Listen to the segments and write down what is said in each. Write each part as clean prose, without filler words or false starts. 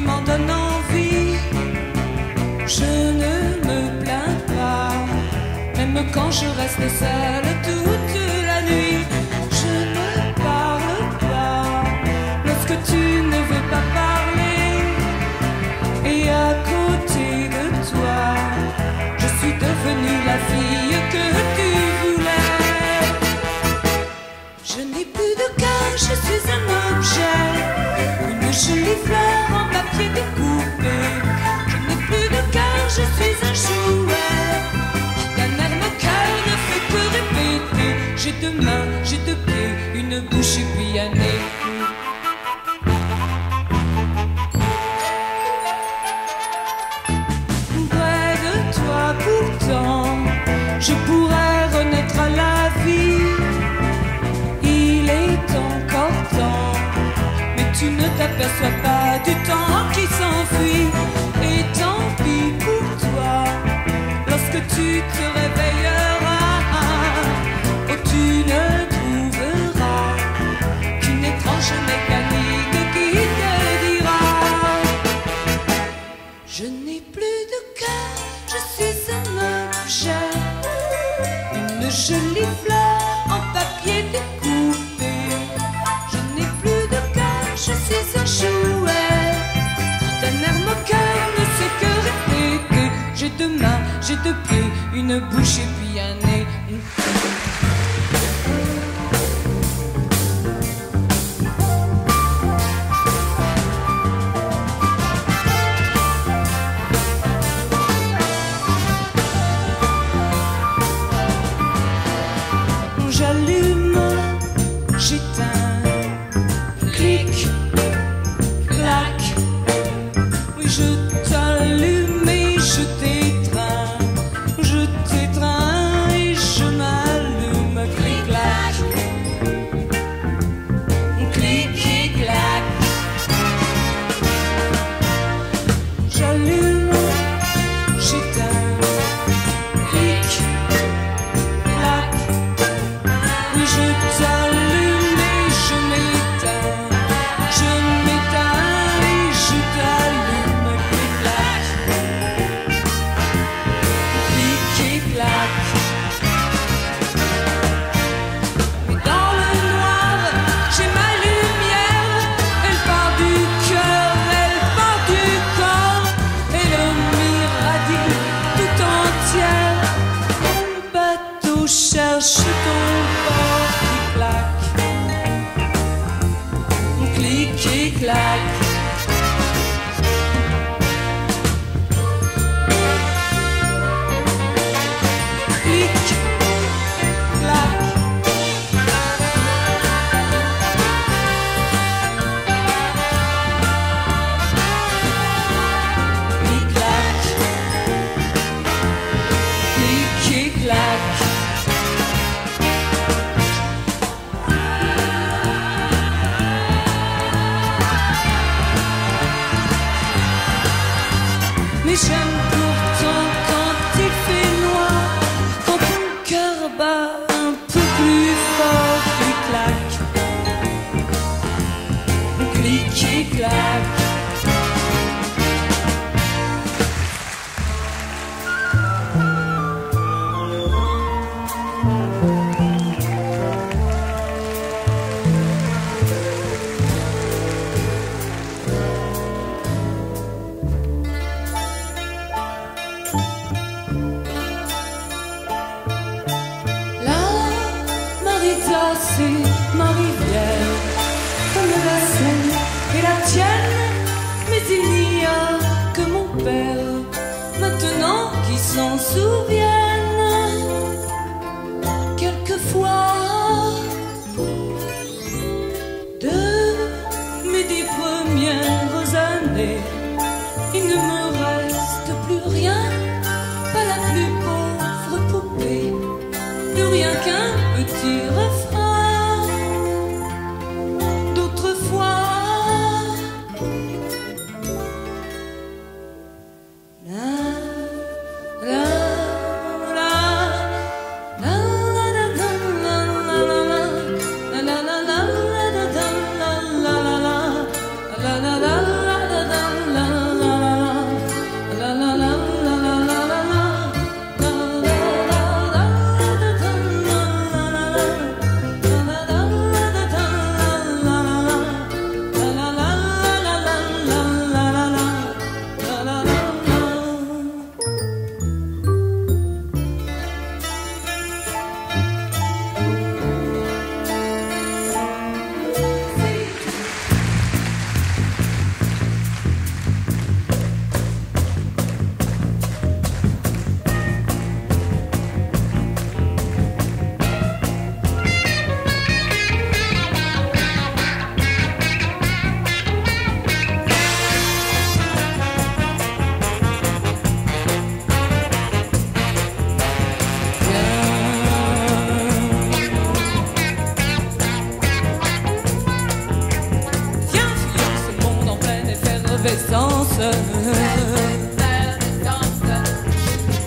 tu m'en donnes envie. Je ne me plains pas, même quand je reste seule toute la nuit. Je ne parle pas lorsque tu ne veux pas parler. Et à côté de toi, je suis devenue la fille que tu voulais. Je n'ai plus de cœur, je suis un objet, une jolie fleur en papier découpé. Je n'ai plus de cœur, je suis un jouet qui d'un air moqueur ne fait que répéter. J'ai deux mains, j'ai deux pieds, une bouche et puis un nez. Près de toi pourtant, je pourrais renaître à la vie. Il est encore temps, mais tu ne t'aperçois pas du temps qui s'enfuit. Et tant pis pour toi, lorsque tu te réveilleras, oh, tu ne trouveras qu'une étrange mécanique qui te dira: je n'ai plus de cœur, je suis un objet, une jolie fleur en papier découpé. Je n'ai plus de cœur, je suis un jouet qui d'un air moqueur ne sait que répéter. J'ai deux mains, j'ai deux pieds, une bouche et puis un nez. J'allume, j'éteins, clic, clac. Oui, je t'allume et je t'étreins et je m'allume. Clic, clac, clic et clac. J'allume, j'éteins, clic, clac. Oui, je t'allume et je m'éteins et je t'allume. Clic-clac, clic et clac. Mais dans le noir, j'ai ma lumière. Elle part du cœur, elle part du corps, et le m'irradie tout entière. Mon bateau cherche ton port. Clic et clac. Clic, clac. Clic, clac. Clic et clac. Mais j'aime pourtant quand il fait noir, quand ton cœur bat un peu plus fort. Clic-clac, clic et clac. C'est ma rivière, comme la Seine et la tienne. Mais il n'y a que mon père maintenant qui s'en souvienne. Quelquefois de mes 10 premières années, il ne me reste plus rien, pas la plus pauvre poupée, plus rien qu'un petit refrain. D'autrefois, la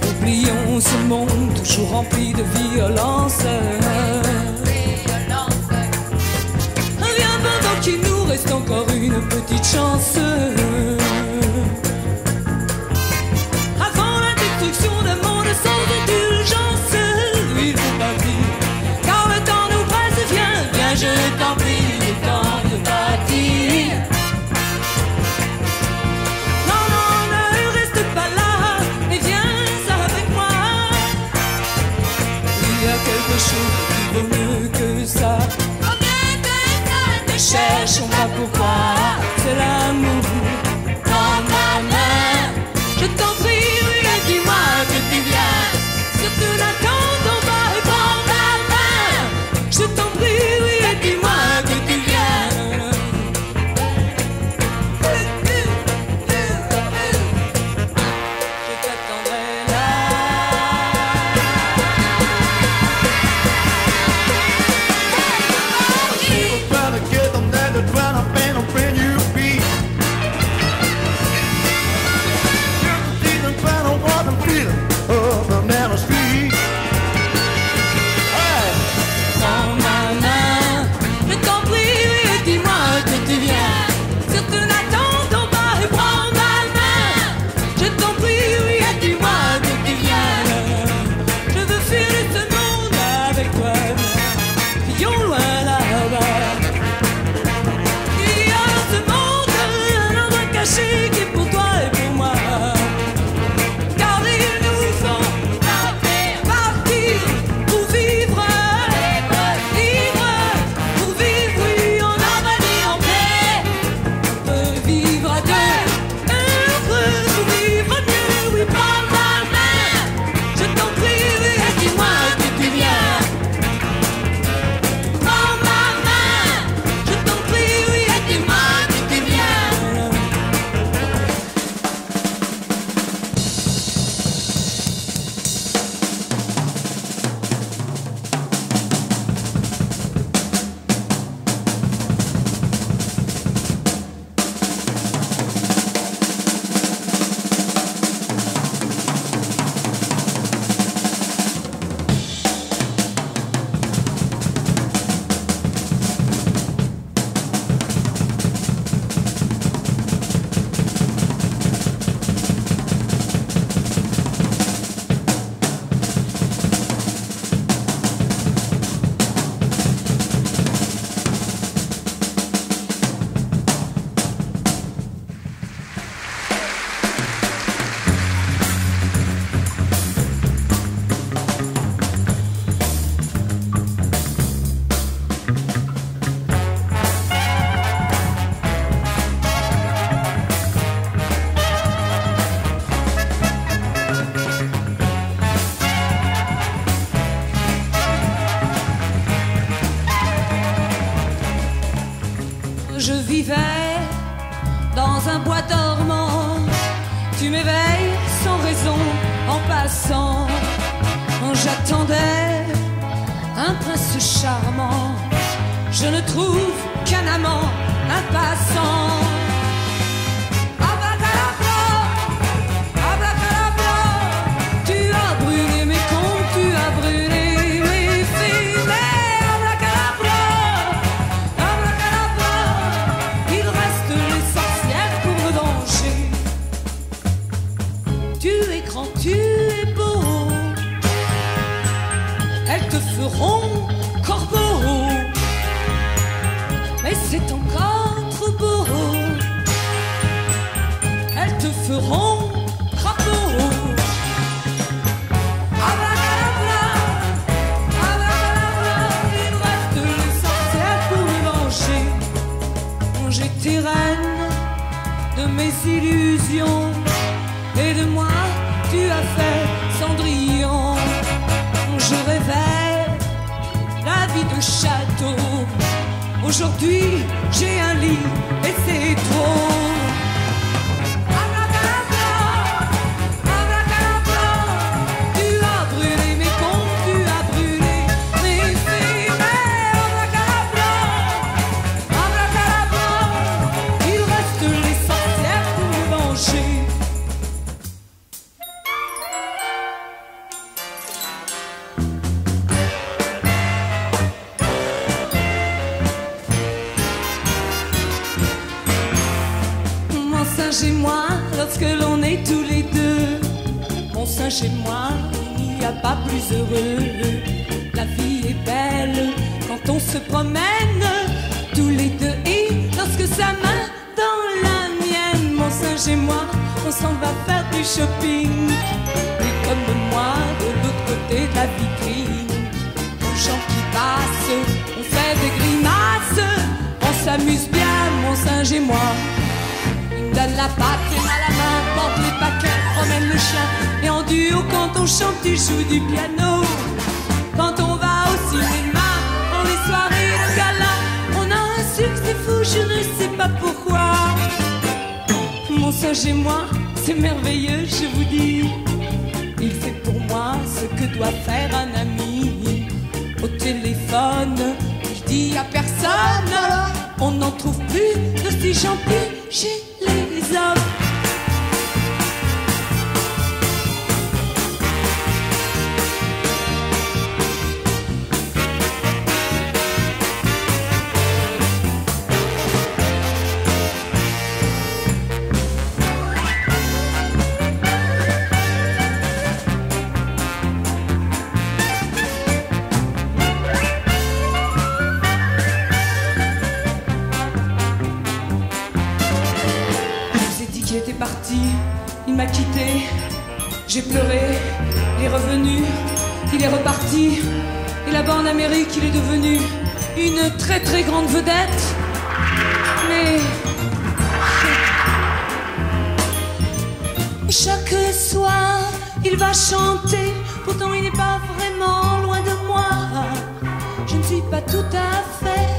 Oublions ce monde toujours rempli de violence. Viens pendant qu'il nous reste encore une petite chance. Avant la destruction d'un monde sans indulgence, il faut partir, car le temps nous presse. Viens, viens, je t'en prie, il est temps de partir. Non, non, ne reste pas là, mais viens avec moi. Il y a quelque chose qui vaut mieux que ça. Ne cherchons pas pourquoi, c'est l'amour. Prends ma main, je t'en prie, oui, dis-moi que tu viens. Surtout n'attendons pas et prends ma main. Je t'en prie, oui, dis-moi que tu viens. Je t'attendrai là. Qui est pour toi et pour moi, car il nous faut partir pour vivre, pour vivre, oui, en harmonie, en paix, vivre à deux, heureux, pour vivre mieux, oui, prends ma main, je t'en prie, oui, dis-moi que tu viens, prends ma main, je t'en prie, oui, dis-moi que tu viens. Je vivais dans un bois dormant, tu m'éveilles sans raison en passant. J'attendais un prince charmant, je ne trouve qu'un amant, un passant. Abracadabra, abracadabra, tu as brûlé mes comptes, tu as brûlé mes filets. Abracadabra, abracadabra, il reste les sorcières pour me venger. Tu es grand, tu es beau, elles te feront corbeau, mais c'est encore trop beau. Elles te feront crapaud. Abracadabra, abracadabra, il reste les sorcières pour me venger. J'étais reine de mes illusions, et de moi tu as fait Cendrillon. Je rêvais la vie de château, aujourd'hui j'ai un lit et c'est trop. Abracadabra, abracadabra, tu as brûlé mes comptes, tu as brûlé mes filets. Abracadabra, abracadabra, il reste les sorcières pour me venger. singe et moi, lorsque l'on est tous les deux. Mon singe et moi, il n'y a pas plus heureux. La vie est belle quand on se promène tous les deux. Et lorsque sa main dans la mienne, mon singe et moi, on s'en va faire du shopping. Et comme moi, de l'autre côté de la vitrine, aux gens qui passent, on fait des grimaces. On s'amuse bien, mon singe et moi. Il me donne la patte et à la main, porte les paquets, promène le chien. Et en duo, quand on chante, il joue du piano. Quand on va au cinéma, dans les soirées de gala, on a un succès fou, je ne sais pas pourquoi. Mon singe et moi, c'est merveilleux, je vous dis. Il fait pour moi ce que doit faire un ami. Au téléphone, il dit à personne. On n'en trouve plus de si gentils chez les hommes. Il m'a quitté, j'ai pleuré, il est revenu, il est reparti. Et là-bas en Amérique, il est devenu une très très grande vedette. Mais chaque soir, il va chanter, pourtant il n'est pas vraiment loin de moi. Je ne suis pas tout à fait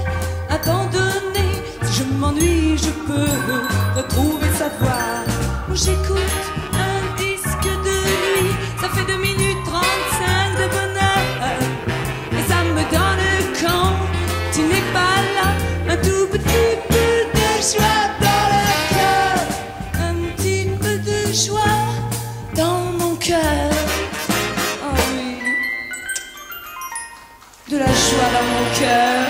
abandonnée. Si je m'ennuie, je peux retrouver sa voix. J'écoute un disque de lui, ça fait 2 minutes 35 de bonheur. Et ça me donne quand tu n'es pas là, un tout petit peu de joie dans le cœur. Un petit peu de joie dans mon cœur. Oh oui, de la joie dans mon cœur.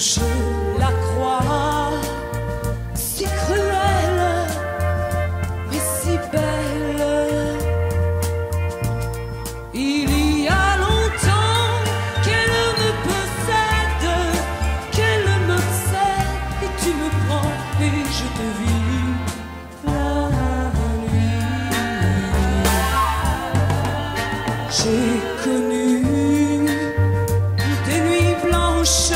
Je la crois si cruelle, mais si belle. Il y a longtemps qu'elle me possède, qu'elle m'obsède, et tu me prends et je te vis la nuit. J'ai connu des nuits blanches,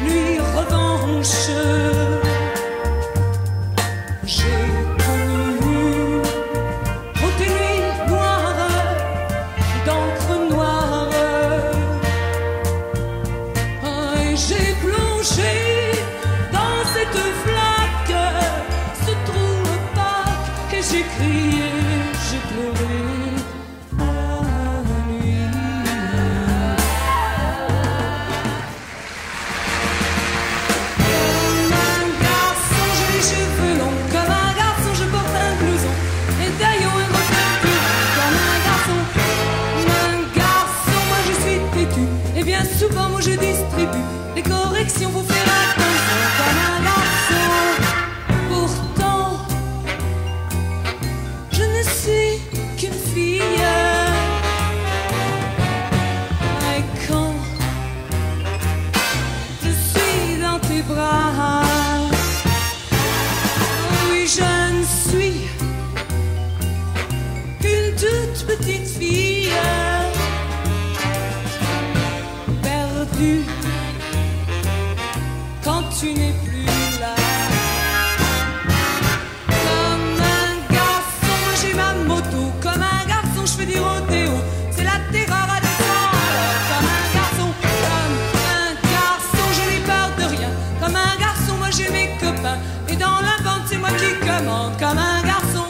nuit revanche. J'ai connu des nuits noires, d'encre noire. Et j'ai plongé dans cette flaque, ce trou opaque, et j'ai crié, j'ai pleuré. pain. Et dans la vente, c'est moi qui commande comme un garçon.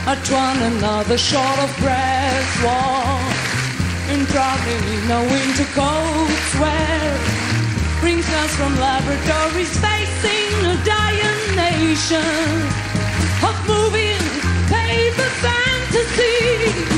At one another short of breath, warm and probably no winter cold sweat brings us from laboratories facing a dying nation of moving paper fantasy.